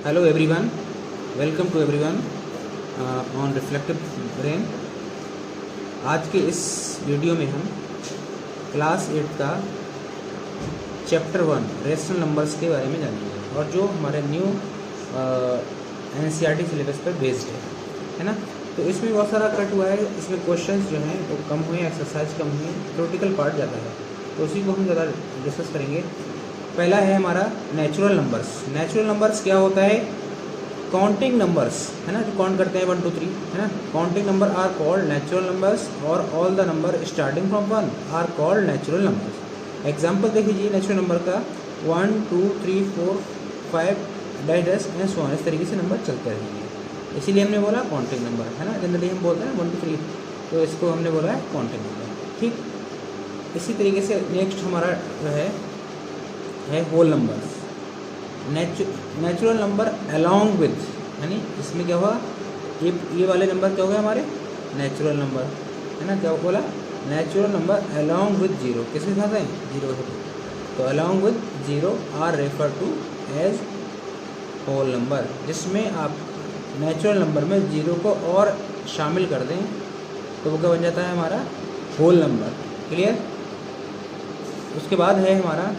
Hello everyone, welcome to everyone on Reflective Brain. आज के इस वीडियो में हम क्लास 8 का चैप्टर 1 रेशनल नंबर्स के बारे में जानेंगे और जो हमारे न्यू एनसीईआरटी सिलेबस पर बेस्ड है ना। तो इसमें बहुत सारा कट हुआ है, इसमें क्वेश्चंस जो हैं वो कम हुए, एक्सरसाइज कम हुई, थ्योरेटिकल पार्ट ज़्यादा है, तो उसी को हम ज़्यादा डिस्कस करेंगे। पहला है हमारा नेचुरल नंबर्स। नेचुरल नंबर्स क्या होता है? काउंटिंग नंबर्स, है ना, जो काउंट करते हैं 1 2 3, है ना। Counting number are called natural numbers और all the number starting from 1 are called natural numbers. Example देख लीजिए नेचुरल नंबर का 1 2 3 4 5 डैश एंड सो ऑन, इस तरीके से नंबर चलते रहेंगे, इसीलिए हमने बोला काउंटिंग नंबर, है ना। जनरली हम बोलते हैं 1 2 3, तो इसको हमने बोला है काउंटिंग नंबर, ठीक। इसी तरीके से नेक्स्ट हमारा जो है whole numbers. Natural number along with, यानी इसमें क्या हुआ, ये वाले नंबर क्या हो गए हमारे नेचुरल नंबर, है ना। क्या बोला? Natural number along with zero, किसके साथ है? जीरो है, तो along with zero are refer to as whole number. जिसमें आप नेचुरल नंबर में जीरो को और शामिल कर दें तो वो क्या बन जाता है हमारा होल नंबर। क्लियर? उसके बाद है हमारा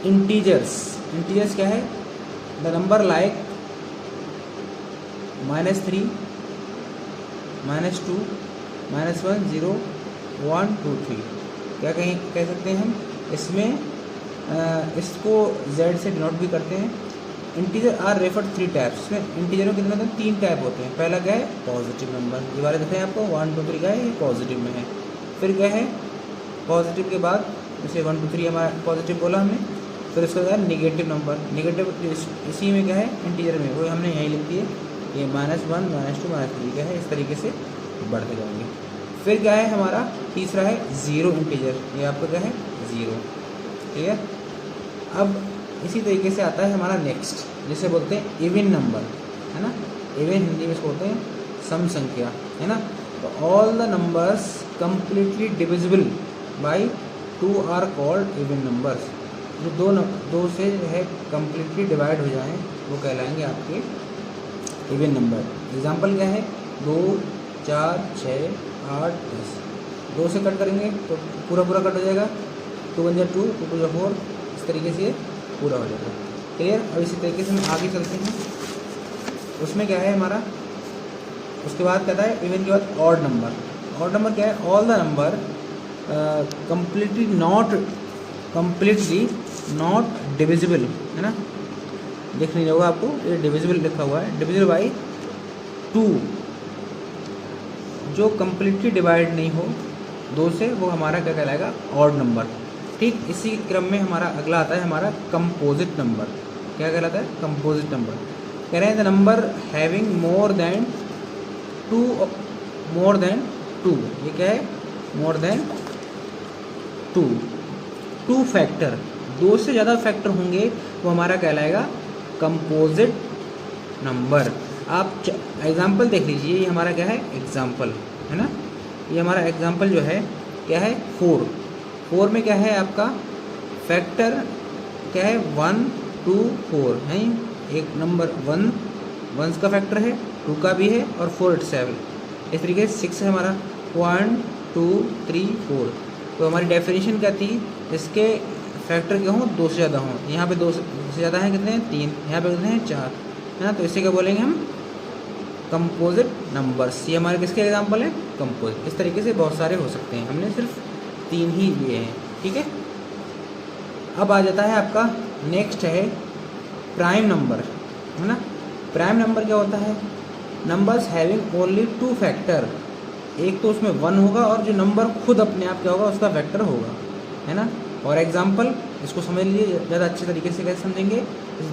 इंटीजर्स। इंटीजर्स क्या है? द नंबर लाइक -3 -2 -1 0 1 2 3, क्या कह सकते हैं हम इसमें? इसको z से डिनोट भी करते हैं। Integer are refer 3 types. इसमें इंटीजर में कितने होते हैं? 3 टाइप होते हैं। पहला क्या है? पॉजिटिव नंबर, ये वाले दिख रहे हैं आपको 1 2 3 का है, ये पॉजिटिव में है। फिर क्या है? पॉजिटिव के बाद जैसे 1 2 3 हमारा पॉजिटिव बोला हमने, फिर उसके बाद नेगेटिव नंबर। नेगेटिव इसी में क्या है? इंटीजर में, वो हमने यहीं लिख दिए, ये -1 -2 -3 क्या है, इस तरीके से बढ़ते जाएंगे। फिर क्या है हमारा तीसरा है ज़ीरो इंटीजर, ये आपका क्या है? ज़ीरो। ठीक है। अब इसी तरीके से आता है हमारा नेक्स्ट, जिसे बोलते हैं इवन नंबर, है ना। इवन हिंदी में इसको बोलते हैं सम संख्या, है ना। तो all the numbers completely divisible by 2 are called even numbers. जो दो से जो है कम्प्लीटली डिवाइड हो जाएं वो कहलाएंगे आपके इवन नंबर। एग्जांपल क्या है? 2 4 6 8 10, 2 से कट करेंगे तो पूरा कट हो जाएगा, 2 1 2 2 2 4, इस तरीके से पूरा हो जाएगा। क्लियर? और इसी तरीके से हम आगे चलते हैं। उसमें क्या है हमारा? उसके बाद कहता है इवन के बाद ऑड नंबर। ऑड नंबर क्या है? All the number completely not divisible, है ना। देख नहीं होगा आपको, ये डिविजिबल लिखा हुआ है, डिविजिबल बाई 2, जो कम्प्लीटली डिवाइड नहीं हो 2 से, वो हमारा क्या कहलाएगा? Odd number. ठीक इसी क्रम में हमारा अगला आता है हमारा कंपोजिट नंबर। क्या कहलाता है? Composite number. कह रहे हैं the number having more than two, ये क्या है? मोर देन 2 फैक्टर, 2 से ज़्यादा फैक्टर होंगे वो हमारा कहलाएगा कंपोजिट नंबर। आप एग्जाम्पल देख लीजिए, ये हमारा क्या है? एग्जाम्पल, है ना। ये हमारा एग्जाम्पल जो है क्या है? 4 में क्या है आपका फैक्टर? क्या है? 1 2 4 है। एक नंबर 1 का फैक्टर है, 2 का भी है और 4 itself। इस तरीके से 6 है हमारा 1 2 3 4। तो हमारी डेफिनेशन क्या थी? इसके फैक्टर क्या हों? 2 से ज़्यादा हों। यहाँ पे 2 से ज़्यादा हैं कितने हैं? 3, यहाँ पे कितने हैं? 4, है ना। तो इससे क्या बोलेंगे हम? Composite numbers. ये हमारे किसके एग्जांपल है? कंपोजिट। इस तरीके से बहुत सारे हो सकते हैं, हमने सिर्फ 3 ही लिए हैं, ठीक है। अब आ जाता है आपका नेक्स्ट है प्राइम नंबर, है ना। प्राइम नंबर क्या होता है? Numbers having only 2 factor. एक तो उसमें 1 होगा और जो नंबर खुद अपने आप क्या होगा? उसका फैक्टर होगा, है ना। और एग्जाम्पल इसको समझ लीजिए ज़्यादा अच्छे तरीके से, कैसे समझेंगे?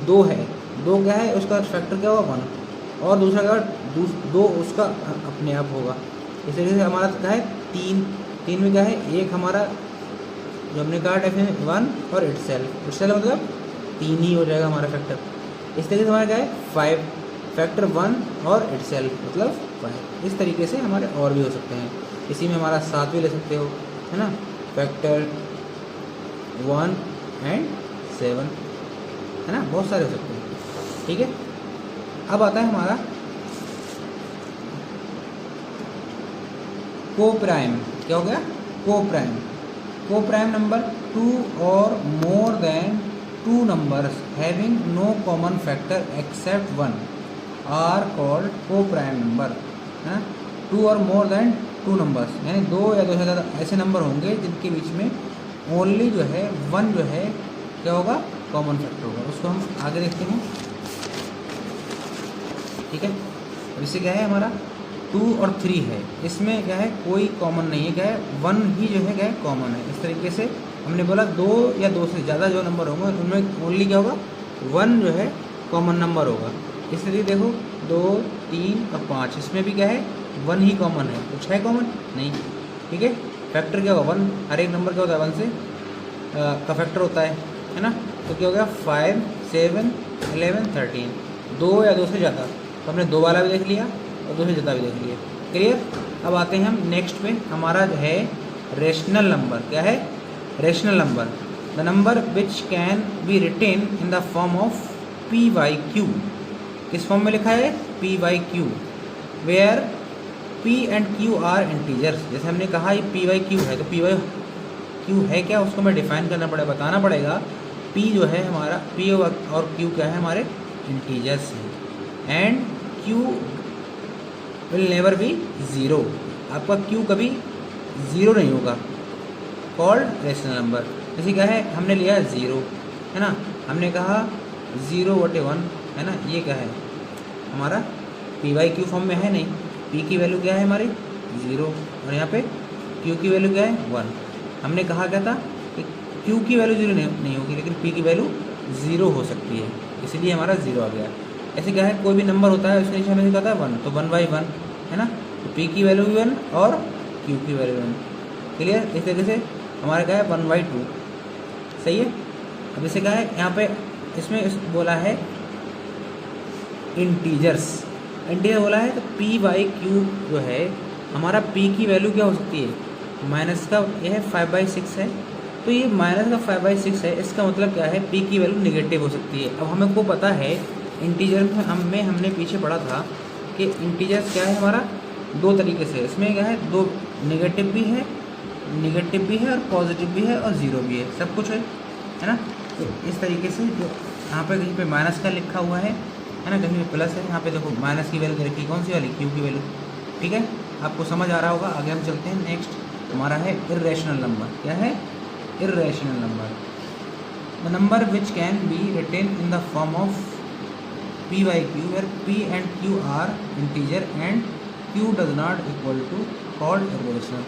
2 है, 2 क्या है? उसका फैक्टर क्या होगा? 1, और दूसरा क्या? 2 उसका अपने आप होगा। इस तरीके से हमारा क्या है? 3 में क्या है? एक हमारा जो हमने कहा डेफिनेशन 1 और इटसेल्फ मतलब 3 ही हो जाएगा हमारा फैक्टर। इस तरीके से हमारा क्या है? 5, फैक्टर 1 और इटसेल्फ मतलब 5। इस तरीके से हमारे और भी हो सकते हैं। इसी में हमारा 7 भी ले सकते हो, है ना। फैक्टर 1 एंड 7, है ना। बहुत सारे हो सकते हैं। ठीक है। अब आता है हमारा को प्राइम। क्या हो गया? को प्राइम। को प्राइम नंबर 2 और more than 2 numbers having no common factor except 1 are called को प्राइम नंबर, है ना। 2 और मोर देन 2 नंबर्स, यानी 2 या 2 से ज़्यादा ऐसे नंबर होंगे जिनके बीच में ओनली जो है 1 जो है क्या होगा? कॉमन फैक्टर होगा। उसको हम आगे देखते हैं, ठीक है। अब इससे क्या है हमारा 2 और 3 है, इसमें क्या है कोई कॉमन नहीं है, क्या है 1 ही जो है क्या है कॉमन है। इस तरीके से हमने बोला 2 या 2 से ज़्यादा जो नंबर होंगे उनमें ओनली क्या होगा? 1 जो है कॉमन नंबर होगा। इसलिए देखो 2, 3 और 5, इसमें भी क्या है 1 ही कॉमन है, कुछ है कॉमन नहीं, ठीक है। फैक्टर क्या होगा? 1, हर एक नंबर क्या होता है 1 से का फैक्टर होता है ना। तो क्या हो गया 5, 7, 11, 13, 2 या 2 से ज़्यादा। तो हमने 2 वाला भी देख लिया और 2 से ज़्यादा भी देख लिया, क्लियर। अब आते हैं हम नेक्स्ट पे, हमारा जो है रेशनल नंबर। क्या है? Rational number, the number which can be written in the form of p/q। किस फॉर्म में लिखा है? p/q, where p and q are integers. जैसे हमने कहा ये p/q है, तो p/q है क्या, उसको मैं डिफाइन करना पड़ेगा, बताना पड़ेगा। p जो है हमारा p और q क्या है? हमारे इंटीजर्स हैं। And q will never be 0, आपका q कभी 0 नहीं होगा, कॉल्ड रेशनल नंबर। जैसे क्या है हमने लिया 0, है ना, हमने कहा 0/1, है ना, ये क्या है हमारा p/q फॉर्म में है नहीं। p की वैल्यू क्या है हमारी 0 और यहाँ पे q की वैल्यू क्या है 1। हमने कहा क्या था कि q की वैल्यू 0 नहीं होगी, लेकिन p की वैल्यू 0 हो सकती है, इसलिए हमारा 0 आ गया। ऐसे क्या है कोई भी नंबर होता है उसके नीचे हमें कहता है 1, तो 1/1, है ना, तो p की वैल्यू भी 1 और q की वैल्यू 1, क्लियर। इस तरीके से हमारा क्या है 1/2, सही है। अब इसे क्या है यहाँ पे इसमें बोला है इंटीजर्स, इंटीजर बोला है, तो p/q जो है हमारा p की वैल्यू क्या हो सकती है? माइनस का यह है 5/6 है, तो ये माइनस का 5/6 है, इसका मतलब क्या है p की वैल्यू निगेटिव हो सकती है। अब हमें को पता है इंटीजर में हमने पीछे पढ़ा था कि इंटीजर्स क्या है हमारा 2 तरीके से, इसमें क्या है 2 नेगेटिव भी है और पॉजिटिव भी है और 0 भी है, सब कुछ है ना। तो इस तरीके से जो यहाँ पे कहीं पे माइनस का लिखा हुआ है ना, कहीं पे प्लस है, यहाँ पे देखो माइनस की वैल्यू रखी कौन सी वाली? q की वैल्यू, ठीक है। आपको समझ आ रहा होगा। आगे हम चलते हैं, नेक्स्ट हमारा है इर्रेशनल नंबर। क्या है? Irrational number, the number which can be written in the form of p/q where p and q are integer and q does not equal to, called irrational.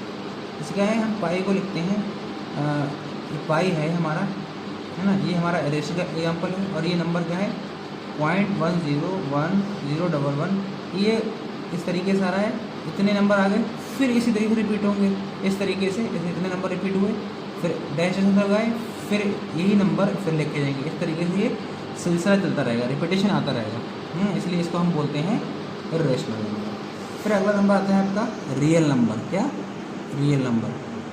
इसे क्या है हम पाई को लिखते हैं, ये पाई है हमारा, है ना, ये हमारा इरेशनल का एग्जाम्पल है। और ये नंबर क्या है 0.101011, ये इस तरीके से आ रहा है, इतने नंबर आ गए, फिर इसी तरीके से रिपीट होंगे, इस तरीके से जैसे इतने नंबर रिपीट हुए, फिर डैश लगाए, फिर यही नंबर फिर लिखे जाएंगे। इस तरीके से ये सिलसिला चलता रहेगा, रिपीटेशन आता रहेगा, इसलिए इसको हम बोलते हैं इर्रेशनल नंबर। फिर अगला नंबर आता है आपका रियल नंबर। क्या? रियल नंबर,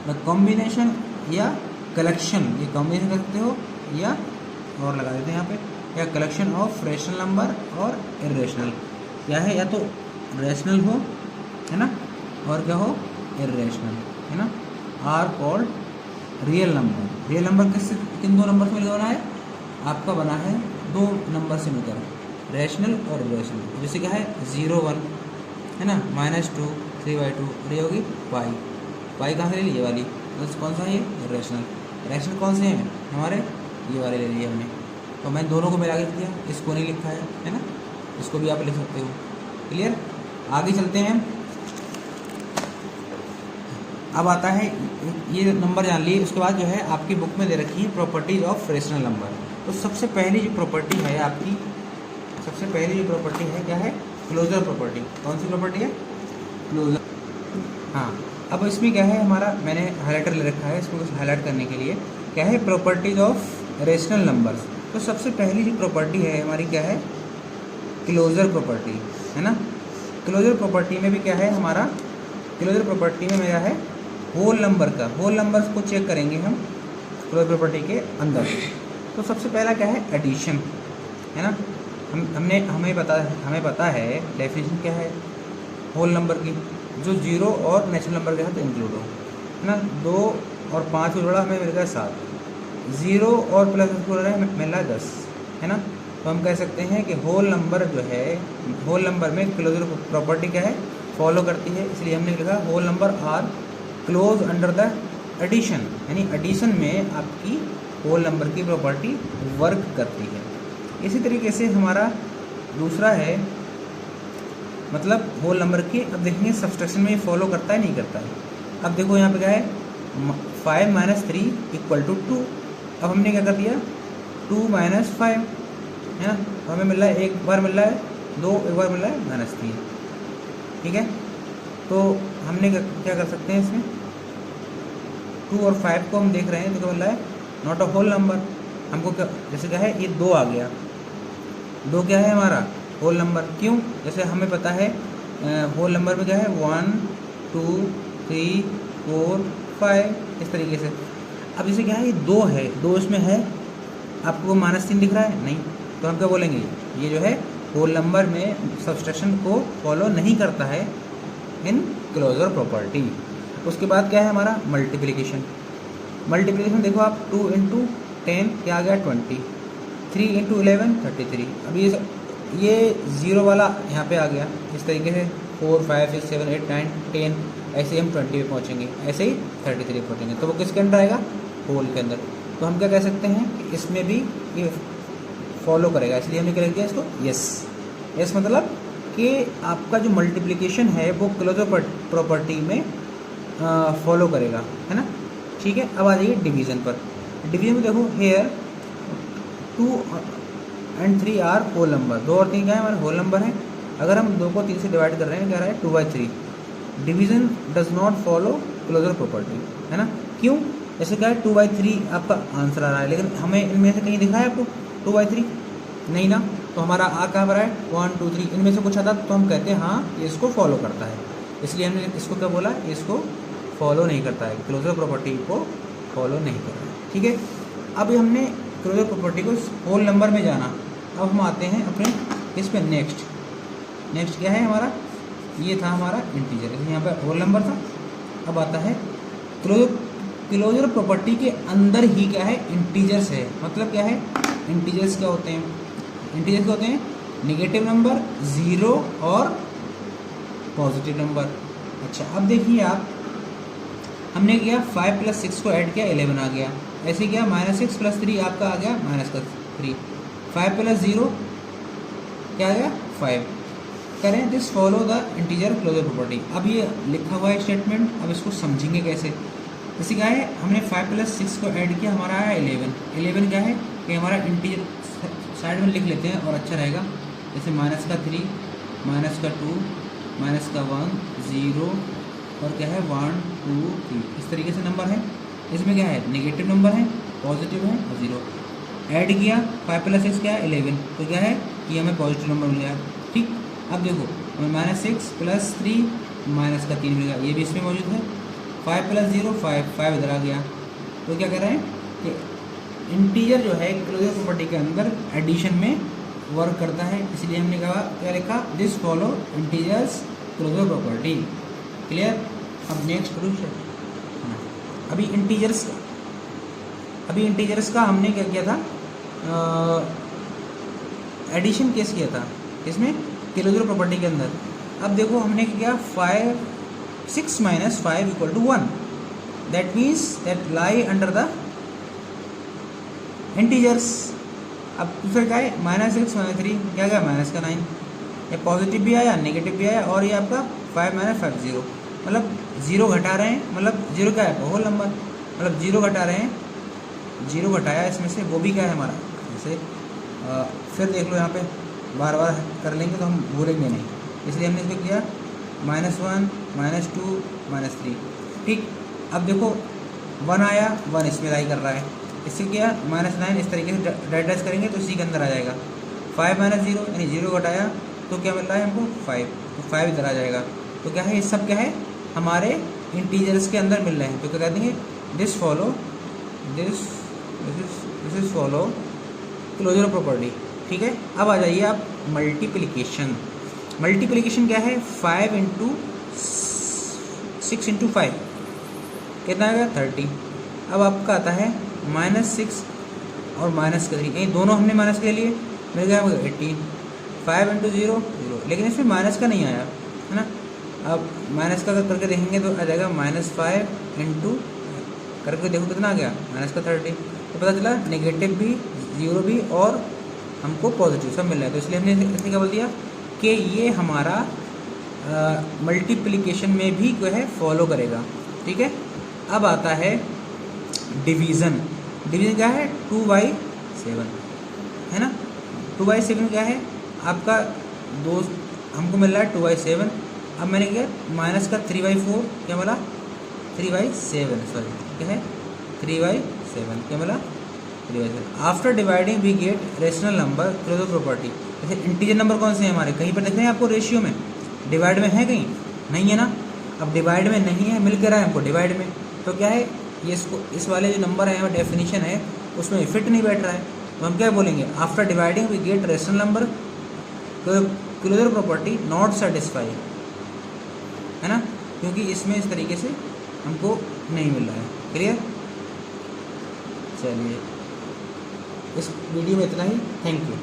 द कॉम्बिनेशन या कलेक्शन, ये कॉम्बिनेशन कर सकते हो या और लगा देते हैं यहाँ पे, या कलेक्शन ऑफ रेशनल नंबर और इर्रेशनल। क्या है? या तो रेशनल हो, है ना, और क्या हो इर्रेशनल, है ना, are called real number. Real number किन 2 नंबर से मिलकर बना है? आपका बना है 2 नंबर से मिलकर, रेशनल और इर्रेशनल। जैसे क्या है 0, 1, है ना, -2, 3/2, और ये होगी पाई कहाँ से ले ली? ये वाली, बस कौन सा है ये? इर्रेशनल। रेशनल कौन से हैं हमारे? ये वाले ले लिए हमने, तो मैंने दोनों को मिला के दिया, इसको नहीं लिखा है ना, इसको भी आप लिख सकते हो, क्लियर। आगे चलते हैं, अब आता है ये नंबर जान लिए, उसके बाद जो है आपकी बुक में दे रखी है प्रॉपर्टीज ऑफ रेशनल नंबर। तो सबसे पहली जो प्रॉपर्टी है आपकी, सबसे पहली जो प्रॉपर्टी है क्या है? Closure property. कौन सी प्रॉपर्टी है? क्लोजर। हाँ, अब इसमें क्या है हमारा, मैंने हाईलाइटर ले रखा है इसको हाईलाइट करने के लिए, क्या है प्रॉपर्टीज ऑफ रेशनल नंबर्स। तो सबसे पहली जो प्रॉपर्टी है हमारी क्या है? क्लोजर प्रॉपर्टी, है ना। क्लोजर प्रॉपर्टी में भी क्या है हमारा? क्लोजर प्रॉपर्टी में मेरा है होल नंबर का, होल नंबर्स को चेक करेंगे हम क्लोजर प्रॉपर्टी के अंदर। तो सबसे पहला क्या है? एडिशन, है ना। हमें पता है डेफिनेशन क्या है होल नंबर की, जो जीरो और नेचुरल नंबर के साथ इंक्लूड हो, है ना। 2 और 5 को जोड़ा हमें मिल गया 7, 0 और प्लस को जोड़ा है मिल रहा है 10, है ना। तो हम कह सकते हैं कि होल नंबर जो है, होल नंबर में क्लोजर प्रॉपर्टी क्या है, फॉलो करती है, इसलिए हमने लिखा whole number are close under the addition, यानी एडिशन में आपकी होल नंबर की प्रॉपर्टी वर्क करती है। इसी तरीके से हमारा दूसरा है, मतलब होल नंबर के, अब देखेंगे सब्सट्रैक्शन में ये फॉलो करता है नहीं करता है। अब देखो यहाँ पे क्या है, 5 - 3 = 2। अब हमने क्या कर दिया, 2 - 5, है ना। तो हमें मिल रहा है, एक बार मिल रहा है 2, एक बार मिल रहा है -3, ठीक है। तो हमने क्या कर सकते हैं इसमें, 2 और 5 को हम देख रहे हैं तो क्या मिल रहा है, नॉट अ होल नंबर। हमको क्या, जैसे क्या है, ये 2 आ गया, 2 क्या है हमारा होल नंबर, क्यों, जैसे हमें पता है होल नंबर में क्या है 1 2 3 4 5, इस तरीके से। अब जैसे क्या है, ये 2 है, 2 इसमें है, आपको -3 दिख रहा है नहीं, तो हम क्या बोलेंगे, ये जो है होल नंबर में सब्सट्रैक्शन को फॉलो नहीं करता है इन क्लोजर प्रॉपर्टी। उसके बाद क्या है हमारा मल्टीप्लिकेशन। मल्टीप्लिकेशन देखो आप, 2 × 10 क्या आ गया 20, 3 × 11 33। अब ये 0 वाला यहाँ पे आ गया, इस तरीके से 4 5 6 7 8 9 10, ऐसे ही हम 20 पे पहुँचेंगे, ऐसे ही 33 पहुँचेंगे, तो वो किसके अंदर आएगा, होल के अंदर। तो हम क्या कह सकते हैं कि इसमें भी ये फॉलो करेगा, इसलिए हमने क्या लिख दिया इसको यस। यस मतलब कि आपका जो मल्टीप्लिकेशन है वो क्लोजर प्रॉपर्टी में फॉलो करेगा, है ना, ठीक है। अब आ जाइए डिवीज़न पर। डिवीज़न में देखो, हेयर 2 और 3 आर होल नंबर, 2 और 3 क्या है हमारे होल नंबर है। अगर हम 2 को 3 से डिवाइड कर रहे हैं, क्या रहा है 2/3। Division does not follow closure property, है ना, क्यों, जैसे क्या है 2/3 आपका आंसर आ रहा है, लेकिन हमें इनमें से कहीं दिख रहा है आपको 2/3 नहीं ना, तो हमारा आ कहाँ पर है 1 2 3, इनमें से कुछ आता तो हम कहते हैं हाँ ये इसको फॉलो करता है, इसलिए हमने इसको क्या बोला, इसको फॉलो नहीं करता है, क्लोजर प्रॉपर्टी को फॉलो नहीं करता है, ठीक है। अब हमने क्लोजर प्रॉपर्टी को होल नंबर में जाना। अब हम आते हैं अपने इस पर नेक्स्ट क्या है हमारा, ये था हमारा इंटीजर, यहाँ पर होल नंबर था। अब आता है क्लोजर प्रॉपर्टी के अंदर ही क्या है इंटीजर्स है, मतलब क्या है इंटीजर्स क्या होते हैं, इंटीजर्स क्या होते हैं, नेगेटिव नंबर, 0 और पॉजिटिव नंबर। अच्छा अब देखिए आप, हमने किया 5 + 6 को ऐड किया 11 आ गया, ऐसे किया -6 + 3 आपका आ गया -3, 5 + 0 क्या आ गया 5। करें this follow the integer closure property. अब ये लिखा हुआ है स्टेटमेंट, अब इसको समझेंगे कैसे। जैसे क्या है, हमने 5 + 6 को ऐड किया, हमारा आया 11। 11 क्या है कि हमारा इंटीजर, साइड में लिख लेते हैं और अच्छा रहेगा, जैसे -3 -2 -1 0 और क्या है 1 2 3, इस तरीके से नंबर है। इसमें क्या है नेगेटिव नंबर है, पॉजिटिव है और 0। ऐड किया 5 + 6 क्या है 11, तो क्या है ये हमें पॉजिटिव नंबर मिल गया, ठीक। अब देखो हमें -6 + 3 -3 मिल गया, ये भी इसमें मौजूद है। 5 + 0 5 इधर आ गया, तो क्या कर रहे हैं कि इंटीजर जो है क्लोजर प्रॉपर्टी के अंदर एडिशन में वर्क करता है, इसलिए हमने कहा क्या लिखा, this follow integers closure property. Clear. अब नेक्स्ट क्वेश्चन, अभी इंटीजर्स का हमने क्या किया था, एडिशन केस किया था इसमें क्लोजर प्रॉपर्टी के अंदर। अब देखो हमने क्या किया, 6 - 5 = 1, that means that lie under the integers. अब दूसरा क्या है -6 - 3 क्या गया -9, ये पॉजिटिव भी आया नेगेटिव भी आया, और ये आपका 5 - 5 0, मतलब 0 घटा रहे हैं, मतलब 0 क्या है होल नंबर, मतलब 0 घटा रहे हैं, 0 घटाया इसमें से, वो भी क्या है हमारा, जैसे फिर देख लो यहाँ पे बार बार कर लेंगे तो हम भूलेंगे नहीं, इसलिए हमने इसको किया -1 -2 -3, ठीक। अब देखो 1 आया, 1 इसमें लाई कर रहा है, इससे किया -9, इस तरीके से डाइडस करेंगे तो इसी के अंदर आ जाएगा। 5 - 0 यानी 0 घटाया तो क्या मिल रहा है हमको 5, तो 5 इधर आ जाएगा। तो क्या है ये सब क्या है हमारे इंटीजर्स के अंदर मिल रहे हैं, तो क्या कह देंगे, दिस फॉलो क्लोजर प्रॉपर्टी, ठीक है। अब आ जाइए आप मल्टीप्लिकेशन। मल्टीप्लिकेशन क्या है, 5 इंटू 6 इंटू 5 कितना आएगा 30। अब आपका आता है -6 और -3, ये दोनों हमने माइनस के लिए मिल गया 18। 5 इंटू 0 0, लेकिन इसमें माइनस का नहीं आया है ना। अब माइनस का अगर करके देखेंगे तो आ जाएगा -5 इंटू करके देखो कितना आ गया -30। तो पता चला नेगेटिव भी, जीरो भी और हमको पॉजिटिव सब मिल रहा है। तो इसलिए हमने इसने क्या बोल दिया कि ये हमारा मल्टीप्लिकेशन में भी जो है फॉलो करेगा, ठीक है। अब आता है डिवीज़न। डिवीज़न क्या है 2/7 है ना। 2/7 क्या है आपका दो, हमको मिल रहा है 2/7। अब मैंने क्या माइनस का 3/4 क्या मिला 3/7, सॉरी क्या है 3/7 क्या मिला 3/7। After dividing we get rational number through the property. जैसे इंटीजर नंबर कौन से हैं हमारे, कहीं पर देख रहे हैं आपको रेशियो में, डिवाइड में है कहीं नहीं है ना। अब डिवाइड में नहीं है, मिल के रहा है हमको डिवाइड में, तो क्या है ये इसको इस वाले जो नंबर है और डेफिनेशन है उसमें फिट नहीं बैठ रहा है। तो हम क्या बोलेंगे after dividing we get rational number closure property not satisfy, है ना, क्योंकि इसमें इस तरीके से हमको नहीं मिल रहा है। क्लियर। चलिए इस वीडियो में इतना ही, थैंक यू।